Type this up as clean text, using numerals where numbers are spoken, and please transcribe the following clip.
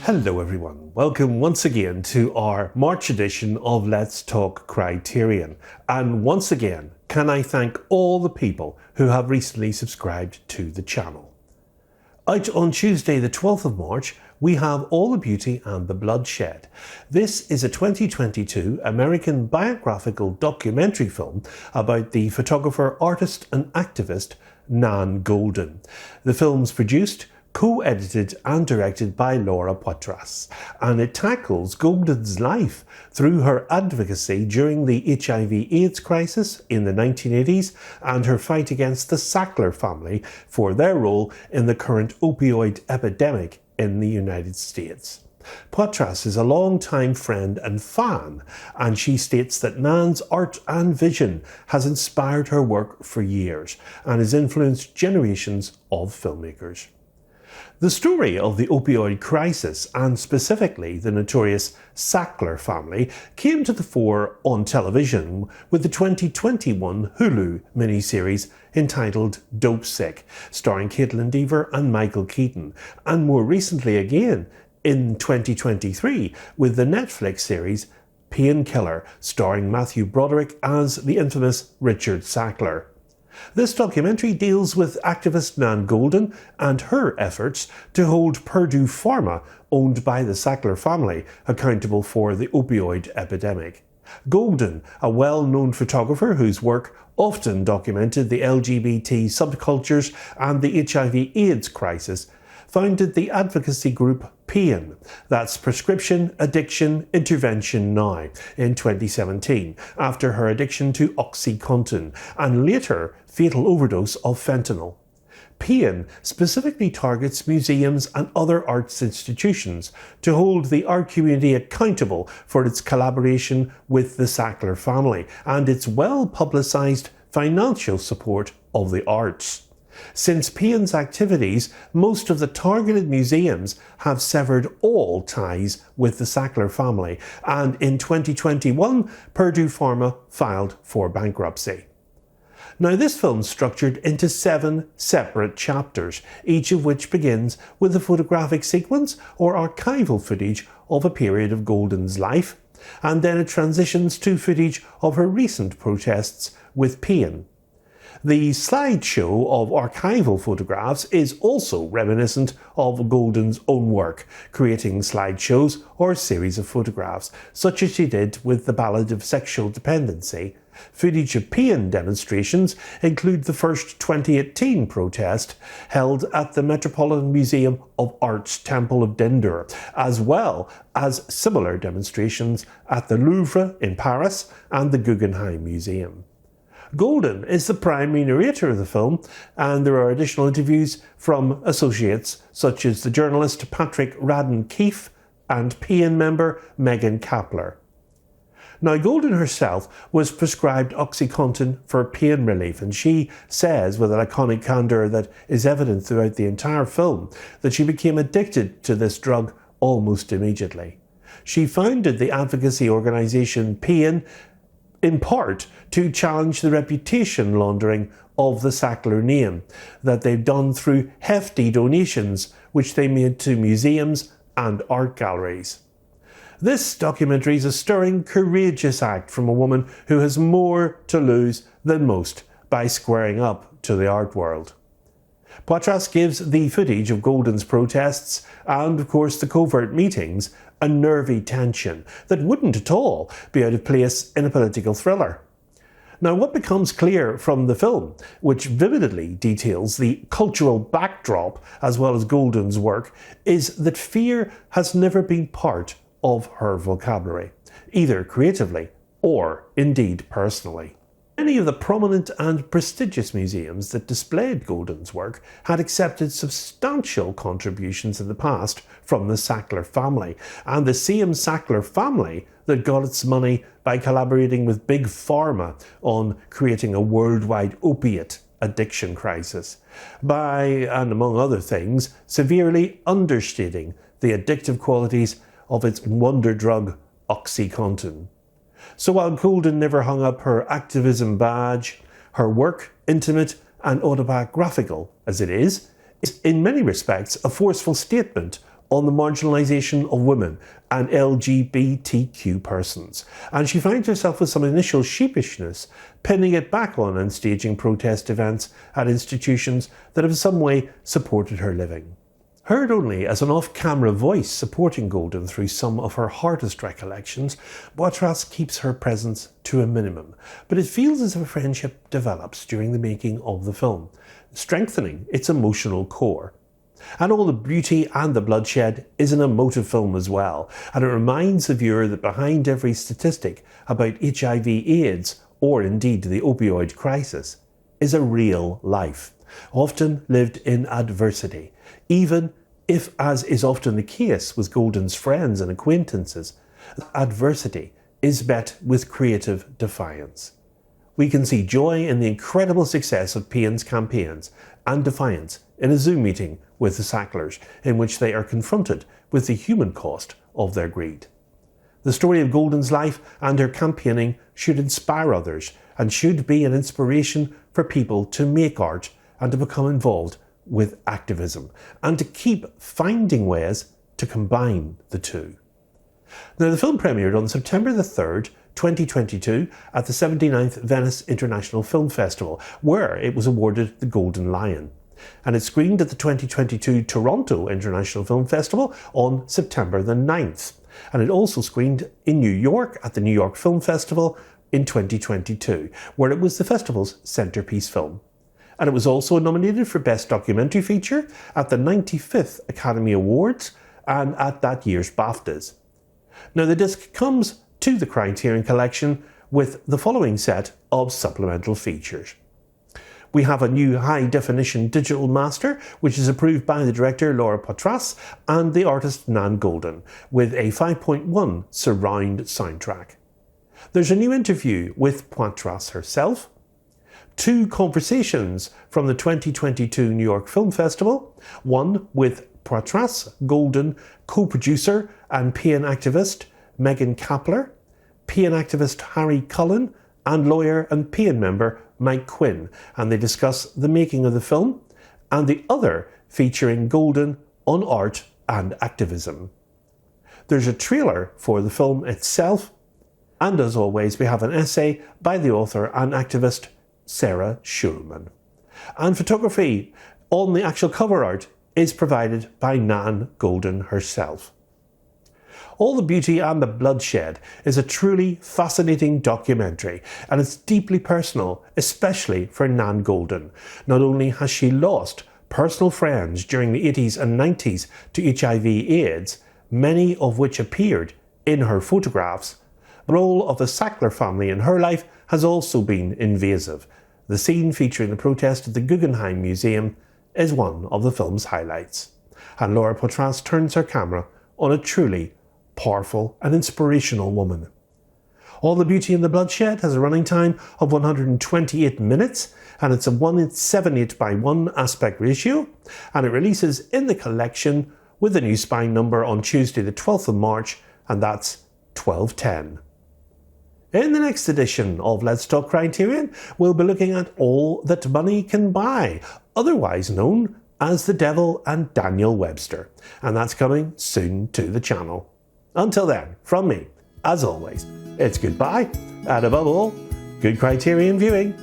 Hello everyone, welcome once again to our March edition of Let's Talk Criterion. And once again, can I thank all the people who have recently subscribed to the channel. Out on Tuesday the 12th of March, we have All the Beauty and the Bloodshed. This is a 2022 American biographical documentary film about the photographer, artist and activist Nan Goldin. The film's produced, co-edited and directed by Poitras, and it tackles Goldin's life through her advocacy during the HIV/AIDS crisis in the 1980s and her fight against the Sackler family for their role in the current opioid epidemic in the United States. Poitras is a long-time friend and fan, and she states that Nan's art and vision has inspired her work for years and has influenced generations of filmmakers. The story of the opioid crisis, and specifically the notorious Sackler family, came to the fore on television with the 2021 Hulu miniseries entitled Dope Sick, starring Caitlin Dever and Michael Keaton, and more recently again in 2023 with the Netflix series Painkiller, starring Matthew Broderick as the infamous Richard Sackler. This documentary deals with activist Nan Goldin and her efforts to hold Purdue Pharma, owned by the Sackler family, accountable for the opioid epidemic. Goldin, a well-known photographer whose work often documented the LGBT subcultures and the HIV/AIDS crisis, founded the advocacy group PAIN, that's Prescription Addiction Intervention Now, in 2017, after her addiction to OxyContin and later fatal overdose of fentanyl. PAIN specifically targets museums and other arts institutions to hold the art community accountable for its collaboration with the Sackler family and its well-publicised financial support of the arts. Since PAIN's activities, most of the targeted museums have severed all ties with the Sackler family, and in 2021, Purdue Pharma filed for bankruptcy. Now, this film's structured into 7 separate chapters, each of which begins with a photographic sequence or archival footage of a period of Goldin's life, and then it transitions to footage of her recent protests with PAIN. The slideshow of archival photographs is also reminiscent of Goldin's own work, creating slideshows or a series of photographs, such as she did with The Ballad of Sexual Dependency. Footage of PAIN demonstrations include the first 2018 protest held at the Metropolitan Museum of Art's Temple of Dindor, as well as similar demonstrations at the Louvre in Paris and the Guggenheim Museum. Goldin is the primary narrator of the film, and there are additional interviews from associates such as the journalist Patrick Radden-Keefe and PAIN member Megan Kapler. Now, Goldin herself was prescribed OxyContin for pain relief, and she says with an iconic candour that is evident throughout the entire film that she became addicted to this drug almost immediately. She founded the advocacy organisation PAIN in part to challenge the reputation laundering of the Sackler name that they've done through hefty donations which they made to museums and art galleries. This documentary is a stirring, courageous act from a woman who has more to lose than most by squaring up to the art world. Poitras gives the footage of Goldin's protests and, of course, the covert meetings a nervy tension that wouldn't at all be out of place in a political thriller. Now, what becomes clear from the film, which vividly details the cultural backdrop as well as Goldin's work, is that fear has never been part of her vocabulary, either creatively or indeed personally. Many of the prominent and prestigious museums that displayed Goldin's work had accepted substantial contributions in the past from the Sackler family, and the same Sackler family that got its money by collaborating with Big Pharma on creating a worldwide opiate addiction crisis, by, and among other things, severely understating the addictive qualities of its wonder drug OxyContin. So while Goldin never hung up her activism badge, her work, intimate and autobiographical as it is in many respects a forceful statement on the marginalisation of women and LGBTQ persons, and she finds herself with some initial sheepishness pinning it back on and staging protest events at institutions that have in some way supported her living. Heard only as an off-camera voice supporting Goldin through some of her hardest recollections, Poitras keeps her presence to a minimum, but it feels as if a friendship develops during the making of the film, strengthening its emotional core. And All the Beauty and the Bloodshed is an emotive film as well, and it reminds the viewer that behind every statistic about HIV/AIDS, or indeed the opioid crisis, is a real life, often lived in adversity, even if, as is often the case with Goldin's friends and acquaintances, adversity is met with creative defiance. We can see joy in the incredible success of Payne's campaigns and defiance in a Zoom meeting with the Sacklers, in which they are confronted with the human cost of their greed. The story of Goldin's life and her campaigning should inspire others and should be an inspiration for people to make art and to become involved with activism, and to keep finding ways to combine the two. Now, the film premiered on September the 3rd, 2022 at the 79th Venice International Film Festival, where it was awarded the Golden Lion. And it screened at the 2022 Toronto International Film Festival on September the 9th. And it also screened in New York at the New York Film Festival in 2022, where it was the festival's centrepiece film. And it was also nominated for Best Documentary Feature at the 95th Academy Awards and at that year's BAFTAs. Now, the disc comes to the Criterion Collection with the following set of supplemental features. We have a new high-definition digital master, which is approved by the director Laura Poitras and the artist Nan Goldin, with a 5.1 surround soundtrack. There's a new interview with Poitras herself, 2 conversations from the 2022 New York Film Festival, one with Poitras, Goldin, co-producer and Payne activist Megan Kapler, Payne activist Harry Cullen, and lawyer and Payne member Mike Quinn, and they discuss the making of the film, and the other featuring Goldin on art and activism. There's a trailer for the film itself, and as always we have an essay by the author and activist Sarah Schulman. And photography on the actual cover art is provided by Nan Goldin herself. All the Beauty and the Bloodshed is a truly fascinating documentary, and it's deeply personal, especially for Nan Goldin. Not only has she lost personal friends during the 80s and 90s to HIV/AIDS, many of which appeared in her photographs, the role of the Sackler family in her life has also been invasive. The scene featuring the protest at the Guggenheim Museum is one of the film's highlights. And Laura Poitras turns her camera on a truly powerful and inspirational woman. All the Beauty and the Bloodshed has a running time of 128 minutes, and it's a 1:78:1 aspect ratio, and it releases in the collection with a new spine number on Tuesday the 12th of March, and that's 1210. In the next edition of Let's Talk Criterion, we'll be looking at All That Money Can Buy, otherwise known as The Devil and Daniel Webster, and that's coming soon to the channel. Until then, from me, as always, it's goodbye, and above all, good Criterion viewing.